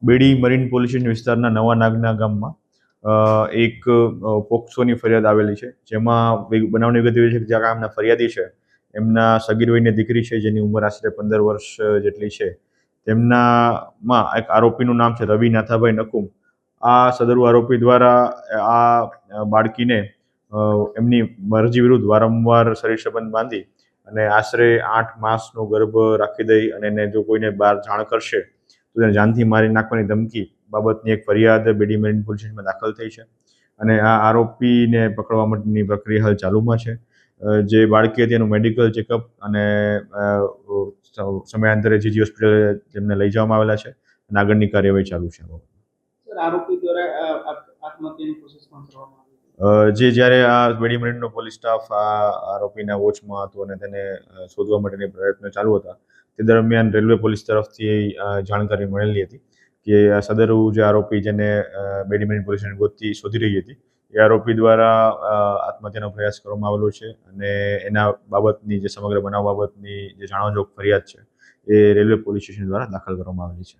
બેડી marine police station વિસ્તારના નવા નાગના ગામમાં એક પોક્સોની ફરિયાદ આવેલી છે, જેમાં બનાવની વિગત એવી છે કે જે ગામના ફરિયાદી છે એમના સગીર વયની દીકરી છે જેની ઉંમર આશરે 15 વર્ષ જેટલી છે. તેમનામાં એક આરોપીનું નામ છે રવિ નાથાભાઈ નકુમ. આ સદરુ આરોપી દ્વારા આ બાળકીને એમની મરજી વિરુદ્ધ વારંવાર શરીર સંબંધ બાંધી અને આશરે 8 માસનો ગર્ભ રાખી દઈ અને એને જો કોઈને બહાર જાણ કરશે તો તેને જાનથી મારી નાખવાની ધમકી બાબતની એક ફરિયાદ બેડી મરીન પોલીસ સ્ટેશનમાં દાખલ થઈ છે અને આ આરોપીને પકડવા માટેની પ્રક્રિયા હાલ ચાલુમાં છે. જે બાળકી હતી એનું મેડિકલ ચેકઅપ અને સમયાંતરે જીજી હોસ્પિટલ તેમને લઈ જવામાં આવેલા છે અને આગળની કાર્યવાહી ચાલુ છે. આરોપી દ્વારા આત્મહત્યાની કોશિશ પણ કરવામાં આવી. જ્યારે આ બેડી મરીનનો પોલીસ સ્ટાફ આ આરોપીના વોચમાં હતો અને તેને શોધવા માટેની પ્રયત્નો ચાલુ હતા, તે દરમિયાન રેલવે પોલીસ તરફથી જાણકારી મળેલી હતી કે આ સદરુ જે આરોપી જેને બેડી મરીન પોલીસ ગોતી શોધી રહી હતી એ આરોપી દ્વારા આત્મહત્યાનો પ્રયાસ કરવામાં આવેલો છે અને એના બાબતની જે સમગ્ર બનાવ બાબતની જે જાણવાજોગ ફરિયાદ છે એ રેલવે પોલીસ સ્ટેશન દ્વારા દાખલ કરવામાં આવેલી છે.